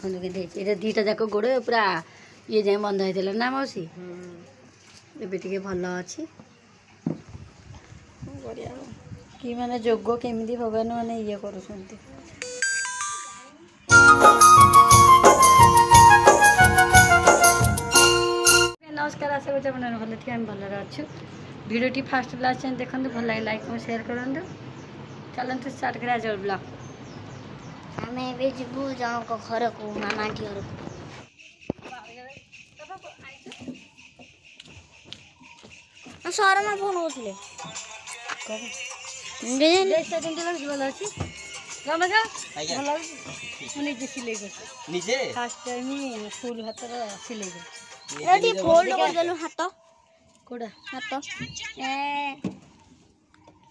देखो ये दीटा जाक गोड़ पूरा ये जाए बंद होता ना मौसी एबे भल अच्छी कि माने जोग केमी भगवान मैंने ये कर नमस्कार आशा करें मैंने भल थी आम भलर अच्छु भिडियो फास्ट लास्ट देखते भल लगे लाइक और शेयर करूँ चलते स्टार्ट करा आज ब्लॉग आम जीवु जन घर को मामा घर को सर में फोन होते भल अच्छी निजे सिले फास्ट टाइम फुल हाथ सिले फोल्ड कर देलु हाथ कोड़ा हाथ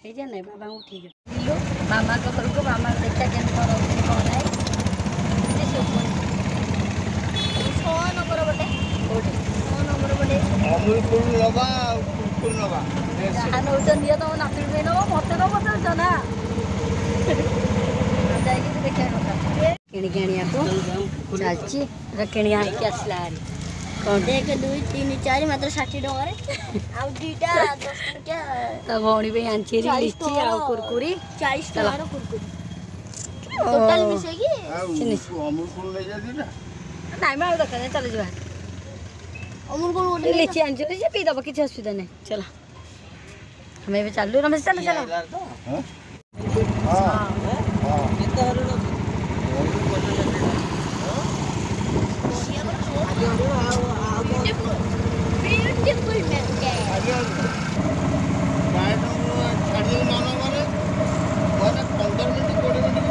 ये नहीं बाबा को ठीक है मामा को घर को मामा देखा के कौन है नंबर बटे नंबर बटे अमूल कुल लबा कुल लबा जहां नौजन दिया तो नाती में नो मते नो मते जना जाई के देखा होता किणी किणी को चाची रखणिया के असला कौन देख 2 3 4 मात्र 60 टका आ दीटा 10 टका तो भौणी पे आंची लिची आ कुरकुरी 40 टका कुरकुरी टोटल मिसे की अमूल कुल ले जाती ना नहीं मैं दरकार चल जा अमूल को लिची आंची से पी दब किसी असुविधा नहीं चला हमें भी चलू रमेश चलो चलो हां हां कितना हरलो ब्यूटीफुल मैंटे आगे गाय तो छाड़ी मानो माने 15 मिनट 20 मिनट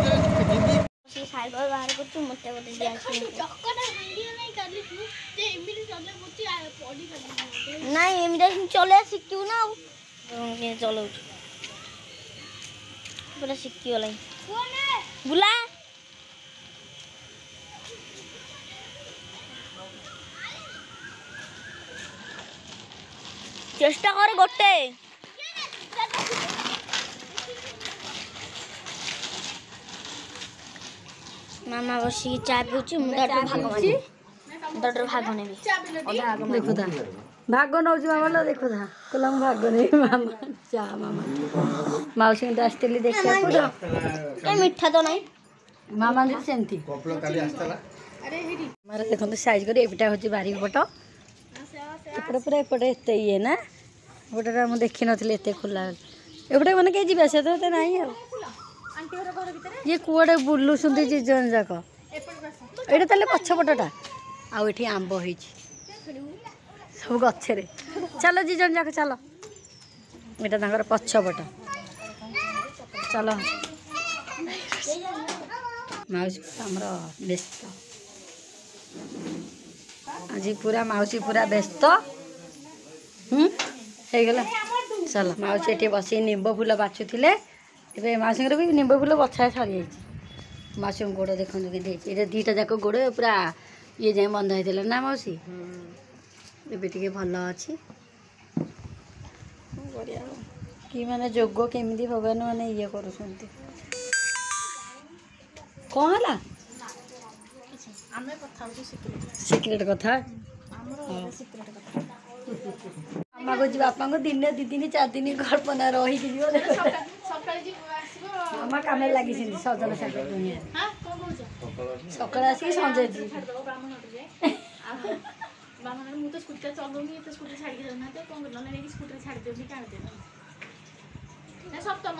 के से साइबर बाहर को तू मते बते दिया चक्करटा वीडियो नहीं कर ली तू जे इमिडी चले मुची बॉडी कर नहीं इमिडी चले सिक्यू ना के चलो पूरा सिक्यू लाई कौन है बुला चेष्टा कर गोटे मामा बसी चा पिउची मुंडाटर भाग मानी मुंडाटर भाग नेबी देखो था भाग नौ मामा देखो था कहला भाग नहीं मामा चा मामा मौसी तो आसली देखा ए मिठा तो नहीं मामा सेमती कपलो काली आस्तला मारा देखो साइज कर एटा होची बारी पट एपटे पूरा एपटे एते ये ना गोटे मुझे देखी नी एत खोला एपटे मैंने कहीं जी से तो ना ये कूड़े बुलूं जीजन जाक ये ताले पछपटा आठ आंब हो सब गचरे चलो जीजन जाक चलो यहाँ पछपट चलो माउसी आमर व्यस्त आज पूरा माउसी पूरा व्यस्त गला चलो माउसी ये बस निम्ब फूल बाछुले ए माउसी भी निम्ब फूल बछा सरी जाइए माउसी गोड़ देखो ये दीटा जाक गोड़ पूरा ये जाए बंद होता ना मौसी एबे भल अच्छी कि माने जोग केमी भगवान मैंने ये कर कौन है सिक्रेट कथा मामा को बापा को दिन 2 दिन 4 दिन कल्पना रही मामा कम लगी सजन सागर दुनिया सकाल आसिक संजय जी मुझे स्कूटर चलाऊनी तो स्कूटर छाड़ के जाना तो कौन करना नहीं स्कूटर छाड़ दे क्या देना ना सप्तम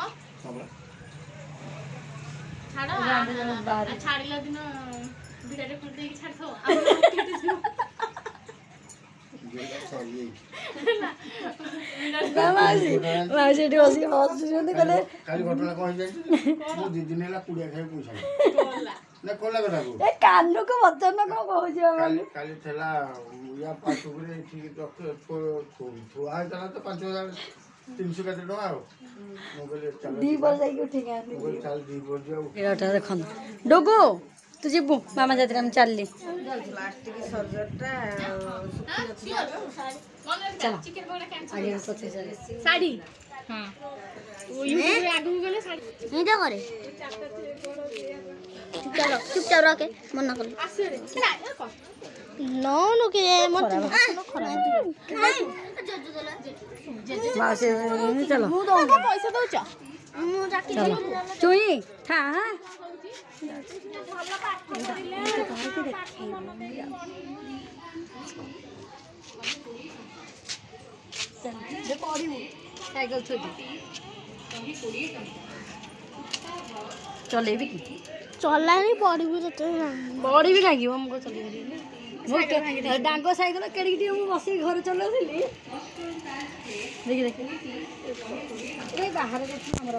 छाड़ा छाड़िला दिन बिराटे खुल दे छाड़ थो माउसी बस कहले काली घटना कह जाई मो 2 दिन हैला पुडिया खाइ पूछा ना कोला बेटा को ए कान्नु को वचन को कहू छी काली काली थला या पाटुरे ठीक तो थुआ चला तो 5300 कते टका हो मो बोले चल 2 बजे जाई उठी गया बोले चल 2 बजे जाऊ एटा देखन डोगो तू जीबू मामा जाते हम चलली प्लास्टिक सर्जरटा चलो आगे सोचे चले साड़ी ହଁ ୟୁଟ୍ୟୁବରେ ଆଗକୁ ଗଲେ ଶାଢ଼ୀ ଏଇଟା କରେ ଚୁପଚାପ ରଖେ ମନା କଲେ ନଉନୁ କି ମାଉସୀ ଚାଲ ପଇସା ଦଉଛ ଚାଲ ଚୁଇଁ ଥା ସାଇକେଲ ଥୋଇ ଚଲେଇବି କି ଚଲାନି ପଡ଼ିବୁ ତତେ ବଢିବି କାହିଁକି ମୁଁ ଚଲେଇ ଡାଙ୍ଗ ସାଇକେଲ କେଡ଼ିକି ଟିକେ ମୁଁ ବସିକି ଘରେ ଚଲାଉଥିଲି ଦେଖି ଦେଖି ଏଇ ବାହାରେ ଦେଖି ଆମର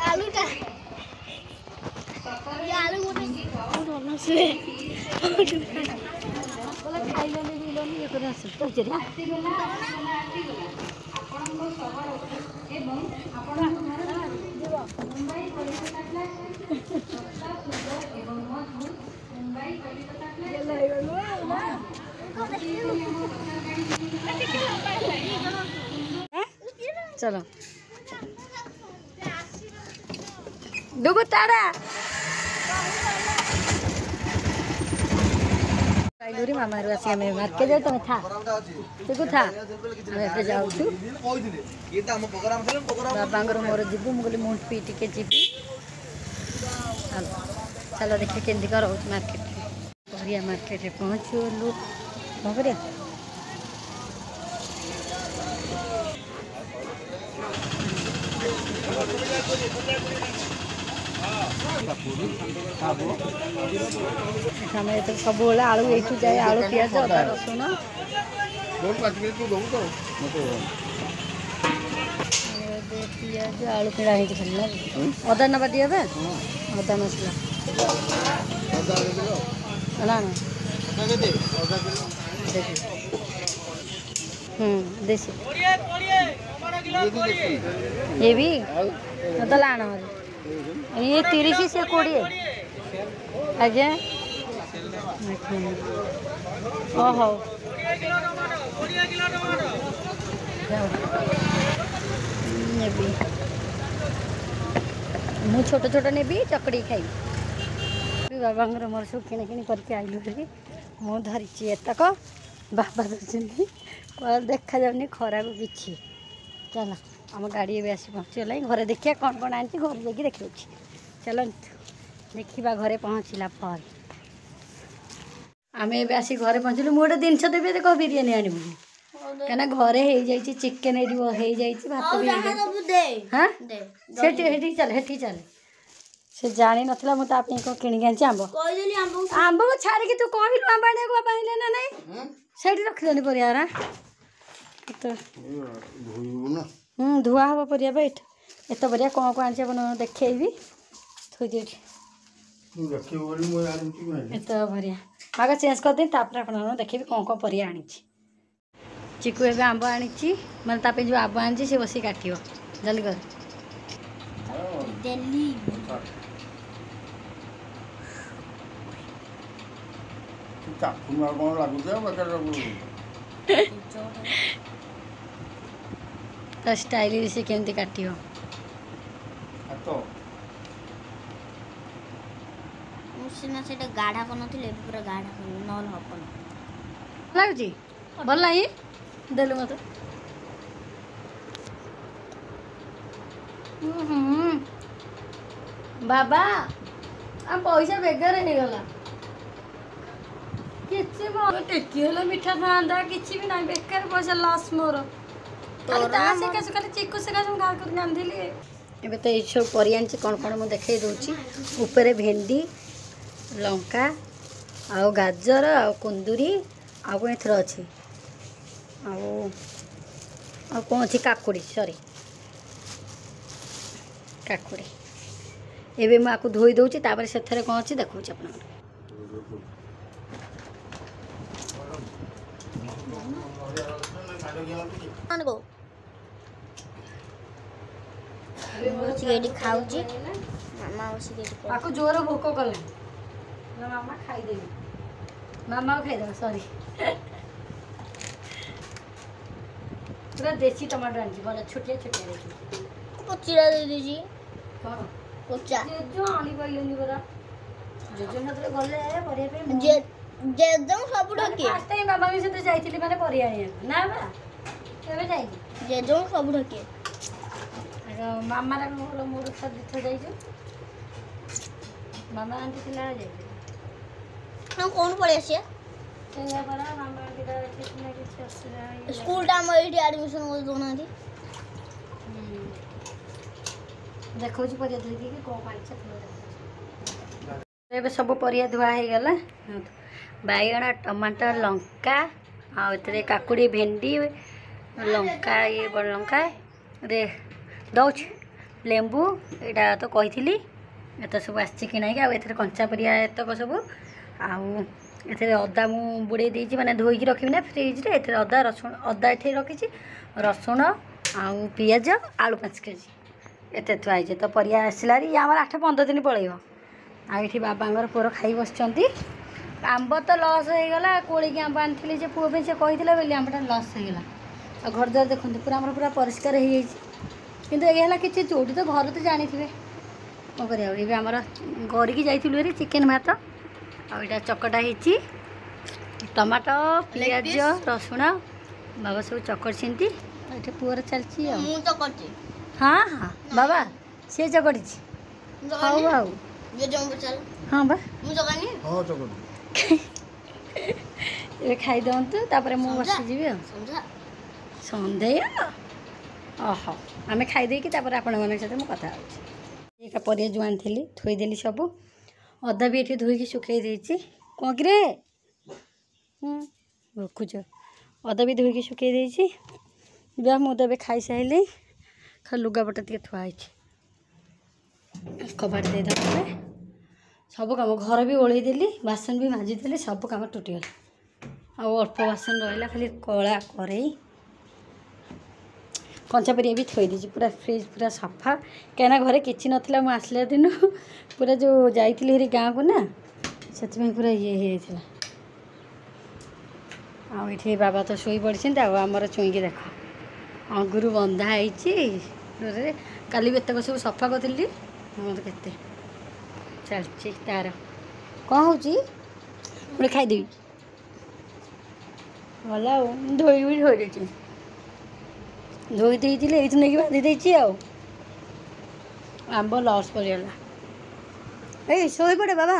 ଆଳୁଟା ଆଳୁ ଗୋଟେ ଖାଇଲେନି ପିଇଲେନି ଇଏ କରି ଆସୁ ପଚାରିବା चलो डुगु ताड़ा काइलुरी मामा रो आसी हमें मार्केट जाय तमे था देखु था मैं जाऊ छु बाबांगर मोर जिबु मुगली मुंड पी टिके जिबी चलो देखिए केंदी कर मार्केट बढ़िया मार्केट रे पहुंचू लोग कौन करिया तो सब आलू ये जाए आलू पियाज अदा रसुण पियाज आलू किड़ा अदा नवा दिए अदा मसला देसी ये भी अदा लाना ये 30 से 20 आज्ञा ओहो नेबी मु छोट छोट नेबी चकड़ी खाई बाबा मोर सब किणी किणी करके आइलु मु धरी एतक बाबा दर्जनी देखा जाऊनी खरा को किछि चलो आम गाड़ी भी आसी पहुँचीगला घरे देखिए कौन कौन आनी घर जाकि देखी चलो देखा घरे पहुँचला पर आम ए आसी घरे पहुँचलु मुझे जिनस देवी देख बिरियानी आणबू कहीं घरे हो जाइए चिकेन हो जाइए भात भी हाँ चल चल से जानी नथला मु तापी को किणी आनी आंब आंब को छाड़ी तू कहलु आंब आने को बाबा ना नहीं से रखिदेनी परिया तो धुआ हम परिया बैठ एत बढ़िया कौन कौन आनी अपन देखी थोड़ी एत बढ़िया आग चेंज करदे अपन देखी कौन कौन परिया आनी चिकू एवं आंब आनी मैंने तापे जो आंब आनी सी बस काट जल्दी कर तो स्टाइल से केमती काट गाढ़ा कर पूरा गाढ़ा लगुच भल नहीं देलु मत बाबा आ पैसा बेगर हो गला टेकी मीठा था कि भी ना बेकार पैसा लॉस मोर खाली चिकू से गाल कर रांधिली एबे तो ये सब परिया कौन कौन मुझे देखे दूची ऊपर भेंडी लंका आउ गाजर आउ कुंदूरी आउ कौन एथर अच्छी आउ कौन अच्छी काकुड़ी सॉरी काकुड़ी एबे मैं आपको धोई दूची तापर से कौन अच्छी देखा अपन ବସିକି ଏଠି ଖାଉଛି ମାମା ବସିକି ଏଠି ତାକୁ ଜୋର ଭୋକ କଲା ମାମା ଖାଇଦେବି ମାମା ଖାଇଦେବା ସରି ପୁରା ଦେଶୀ ଟମାଟୋ ଆଣିଛି ଭଲ ଛୋଟିଆ ଛୋଟିଆ ଦେଖି ପଚିରା ଦେଇଦେଇଛି କ'ଣ ପଚା ଜେଜ ଆଣି ପାରିଲେନି ପରା ଜେଜ ହାତରେ ଗଲେ ପରିବା ପାଇଁ ଜେଜେ ସବୁଠୁ କିଏ ଫାଷ୍ଟ ଟାଇମ୍ ବାବାଙ୍କ ସହିତ ଯାଇଥିଲି ମାନେ ପରିବା ଆଣିବାକୁ ନା ବା କେବେ ଯାଇନି ଜେଜେ ସବୁଠୁ କିଏ ମାମାର ମୋର ଥର ଦୁଇଥର ଯାଇଛୁ ମାମା ଆଣ୍ଟି ଥିଲା ଯାଇଥିଲି ହଁ କ'ଣ ପଳେଇ ଆସିବା ସେଇଆ ପରା ମାମା ଆଣ୍ଟିଟା ଏଠି ଥିଲା କିଛି ଅସୁବିଧା ହେଇଗଲା। ସ୍କୁଲଟା ଆମର ଏଇଠି ଆଡ଼ମିସନ୍ କରି ଦେଉନାହାନ୍ତି ଦେଖାଉଛି ପରିବା ଧୋଇ ଦେଇକି କ'ଣ ପାଣିଛ ଏବେ ସବୁ ପରିବା ଧୁଆ ହେଇଗଲା ବାଇଗଣ ଟମାଟୋ ଲଙ୍କା ଆଉ ଏଥିରେ କାକୁଡ଼ି ଭେଣ୍ଡି ଲଙ୍କା ଇଏ ବଡ଼ ଲଙ୍କା ରେ ଦେଉଛି ଲେମ୍ବୁ ଏଇଟା ତ କହିଥିଲି ଏତ ସବୁ ଆସିଛି କିଣାଇକି ଆଉ ଏଥିରେ କଞ୍ଚା ପରିବା ଏତକ ସବୁ ଆଉ ଏଥିରେ ଅଦା ମୁଁ ବୁଡ଼େଇ ଦେଇଛି ମାନେ ଧୋଇକି ରଖିବି ନା ଫ୍ରିଜ୍ରେ ଏଥିରେ ଅଦା ରସୁଣ ଅଦା ଏଠି ରଖିଛି ରସୁଣ ଆଉ ପିଆଜ ଆଳୁ 5 କେଜି ଏତେ ଥୁଆ ହେଇଛି ତ ପରିବା ଆସିଲାରି ଆମର 8-15 ଦିନ ପଳେଇବ ଆଉ ଏଠି ବାବାଙ୍କର ପୁଅର ଖାଇ ବସିଛନ୍ତି ଆମ୍ବ ତ ଲସ୍ ହେଇଗଲା କୋଳିକି ଆମ୍ବ ଆଣିଥିଲି ଯେ ପୁଅ ପାଇଁ ସେ କହିଥିଲା ବୋଲି ଆମ୍ବଟା ଲସ୍ ହେଇଗଲା ଆଉ ଘର ଦ୍ୱାର ଦେଖନ୍ତୁ ପୁରା ଆମର ପୁରା ପରିଷ୍କାର ହେଇଯାଇଛି କିନ୍ତୁ ଏ ହେଲା କିଛି ଯେଉଁଠି ତ ଘର ତ ଜାଣିଥିବେ କ'ଣ କରିବା ଏବେ ଆମର କରିକି ଯାଇଥିଲୁ ଏଠି ଚିକେନ୍ ଭାତ ଆଉ ଏଇଟା ଚକଟା ହେଇଛି ଟମାଟୋ ପିଆଜ ରସୁଣ ବାବା ସବୁ ଚକଟିଛନ୍ତି ଏଠି ପୁଅର ଚାଲିଛି ଆଉ ମୁଁ ତ କରିଛି ହଁ ହଁ ବାବା ସିଏ ଚକଟିଛି ହଉ ଆଉ ଜେଜେଙ୍କୁ ପଚାର ହଁ ବା ମୁଁ ଚକାନି ହଁ ଚକଟି ଏବେ ଖାଇଦିଅନ୍ତୁ ତାପରେ ମୁଁ ବସିଯିବି ଆଉ ସନ୍ଧ୍ୟା ସନ୍ଦେହ ଓହୋ ଆମେ ଖାଇଦେଇକି ତାପରେ ଆପଣମାନଙ୍କ ସହିତ ମୁଁ କଥା ହେଉଛି ଏକା ପରିବା ଯେଉଁ ଆଣିଥିଲି ଥୋଇଦେଲି ସବୁ ଅଦା ବି ଏଠି ଧୋଇକି ଶୁଖେଇ ଦେଇଛି କ'ଣ କିରେ ରଖୁଛ ଅଦା ବି ଧୋଇକି ଶୁଖେଇ ଦେଇଛି ଯା ମୁଁ ତ ଏବେ ଖାଇସାରିଲି ଖାଲି ଲୁଗାପଟା ଟିକେ ଥୁଆ ହେଇଛି କବାଟ ଦେଇଦେଲେ ସବୁ କାମ ଘର ବି ଓଳେଇ ଦେଲି ବାସନ ବି ମାଜିଦେଲି ସବୁ କାମ ଟୁଟିଗଲା ଆଉ ଅଳ୍ପ ବାସନ ରହିଲା ଖାଲି କଳା କରେଇ କଞ୍ଚା ପରିବା ବି ଥୋଇ ଦେଇଛି ପୁରା ଫ୍ରିଜ୍ ପୁରା ସଫା କାହିଁକିନା ଘରେ କିଛି ନଥିଲା ମୁଁ ଆସିଲା ଦିନ ପୁରା ଯେଉଁ ଯାଇଥିଲି ହେରି ଗାଁକୁ ନା ସେଥିପାଇଁ ପୁରା ଇଏ ହେଇଯାଇଥିଲା ଆଉ ଏଠି ବାବା ତ ଶୋଇ ପଡ଼ିଛନ୍ତି ଆଉ ଆମର ଛୁଇଁକି ଦେଖ ଅଙ୍ଗୁରୁ ବନ୍ଧା ହେଇଛି ଡୋରରେ କାଲି ବି ଏତକ ସବୁ ସଫା କରିଥିଲି ମୋର କେତେ ଚାଲିଛି ତାର କ'ଣ ହେଉଛି ଗୋଟେ ଖାଇଦେବି ଭଲ ଆଉ ଧୋଇ ବି ଧୋଇ ଦେଇଛି ଧୋଇ ଦେଇଥିଲି ଏଇଠୁ ନେଇକି ବାନ୍ଧି ଦେଇଛି ଆଉ ଆମ୍ବ ଲସ୍ ପଡ଼ିଗଲା ଏଇ ଶୋଇପଡ଼େ ବାବା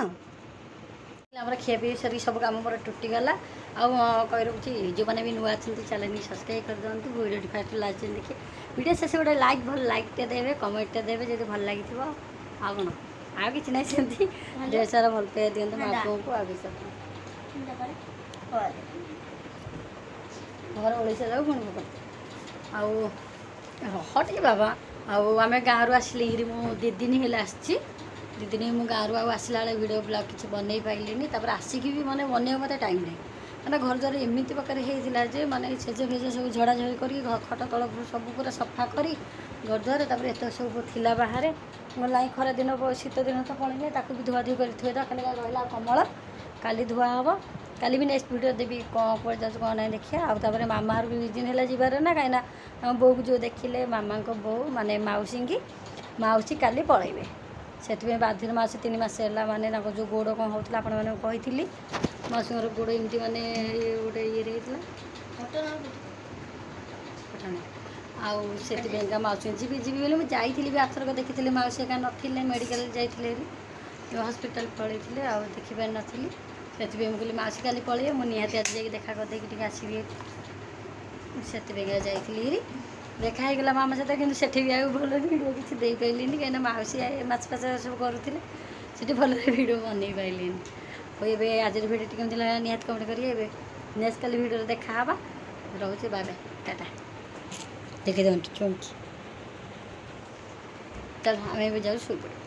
ଆମର ଖିଆ ପିଇ ସରି ସବୁ କାମ ମୋର ଟୁଟିଗଲା ଆଉ କହି ରଖୁଛି ଯେଉଁମାନେ ବି ନୂଆ ଅଛନ୍ତି ଚ୍ୟାନେଲ୍କୁ ସବସ୍କ୍ରାଇବ୍ କରିଦିଅନ୍ତୁ ଭିଡ଼ିଓଟି ଫାଷ୍ଟ ଲାଷ୍ଟ ଦେଖି ଭିଡ଼ିଓ ଶେଷ ଗୋଟେ ଲାଇକ୍ ଭଲ ଲାଇକ୍ଟେ ଦେବେ କମେଣ୍ଟଟେ ଦେବେ ଯଦି ଭଲ ଲାଗିଥିବ ଆଉ କ'ଣ ଆଉ କିଛି ନାହିଁ ସେମିତି ଢେର ସାରା ଭଲ ପାଇବା ଦିଅନ୍ତୁ ମା ପୁଅଙ୍କୁ ଆଉ କିଛି ଘର ଓଳିଶା ଯାଉ ପୁଣି ଭୋକ ଆଉ ରହ ଟିକେ ବାବା ଆଉ ଆମେ ଗାଁରୁ ଆସିଲି ହେରି ମୁଁ 2 ଦିନ ହେଲା ଆସିଛି 2 ଦିନ ମୁଁ ଗାଁରୁ ଆଉ ଆସିଲା ବେଳେ ଭିଡ଼ିଓ ବ୍ଲଗ୍ କିଛି ବନେଇ ପାରିଲିନି ତାପରେ ଆସିକି ବି ମାନେ ବନେଇବାକୁ ମୋତେ ଟାଇମ୍ ନାହିଁ ମାନେ ଘର ଦ୍ୱାର ଏମିତି ପ୍ରକାର ହେଇଥିଲା ଯେ ମାନେ ସେଜ ଫେଜ ସବୁ ଝଡ଼ାଝଡ଼ି କରିକି ଖଟ ତଳ ସବୁ ପୁରା ସଫା କରି ଘର ଦ୍ୱାର ତାପରେ ଏତେ ସବୁ ଥିଲା ବାହାରେ ମୋ ଲାଇ ଖରା ଦିନ ଶୀତ ଦିନ ତ ପଳେଇଲେ ତାକୁ ବି ଧୁଆଧୁଇ କରି ଥୁଏ ତ ଖାଲି ରହିଲା କମଳ କାଲି ଧୁଆ ହେବ କାଲି ବି ନେକ୍ସଟ ଭିଡ଼ିଓ ଦେବି କ'ଣ କୁଆଡ଼େ ଯାଉଛି କ'ଣ ନାହିଁ ଦେଖିବା ଆଉ ତାପରେ ମାମା ଘରକୁ 2 ଦିନ ହେଲା ଯିବାର ନା କାହିଁକିନା ଆମ ବୋଉକୁ ଯେଉଁ ଦେଖିଲେ ମାମାଙ୍କ ବୋଉ ମାନେ ମାଉସୀଙ୍କି ମାଉସୀ କାଲି ପଳେଇବେ ସେଥିପାଇଁ ବାଧ୍ୟରେ ମାଉସୀ 3 ମାସ ହେଲା ମାନେ ତାଙ୍କ ଯେଉଁ ଗୋଡ଼ କ'ଣ ହେଉଥିଲା ଆପଣମାନଙ୍କୁ କହିଥିଲି ମାଉସୀଙ୍କର ଗୋଡ଼ ଏମିତି ମାନେ ଗୋଟେ ଇଏରେ ହେଇଥିଲା ଆଉ ସେଥିପାଇଁକା ମାଉସୀ ଯିବି ବୋଲି ମୁଁ ଯାଇଥିଲି ବି ଆରଥରକ ଦେଖିଥିଲି ମାଉସୀ ଏକା ନଥିଲେ ମେଡ଼ିକାଲ ଯାଇଥିଲେ ହସ୍ପିଟାଲ ପଳେଇଥିଲେ ଆଉ ଦେଖିପାରିନଥିଲି ସେଥିପାଇଁ ମୁଁ କହିଲି ମାଉସୀ କାଲି ପଳେଇବେ ମୁଁ ନିହାତି ଆଜି ଯାଇକି ଦେଖା କରିଦେଇକି ଟିକେ ଆସିବି ସେଥିପାଇଁକା ଯାଇଥିଲି ହେରି ଦେଖା ହେଇଗଲା ମାମା ସହିତ କିନ୍ତୁ ସେଠି ବି ଆଉ ଭଲ ଭିଡ଼ିଓ କିଛି ଦେଇପାରିଲିନି କାହିଁକିନା ମାଉସୀ ମାଛ ଫାଛ ସବୁ କରୁଥିଲେ ସେଠି ଭଲରେ ଭିଡ଼ିଓ ବନେଇ ପାରିଲିନି ଆଉ ଏବେ ଆଜିର ଭିଡ଼ିଓଟି କେମିତି ଲାଗିଲା ନିହାତି କମେଣ୍ଟ କରିବେ ଏବେ ନେକ୍ସଟ କାଲି ଭିଡ଼ିଓରେ ଦେଖା ହେବା ରହୁଛି ବାଏ ବାଏ ଟାଟା ଦେଖିଦିଅନ୍ତୁ ଚୁମକି ଚାଲ ଆମେ ଏବେ ଯାଉ ଶୋଇପଡ଼ିବା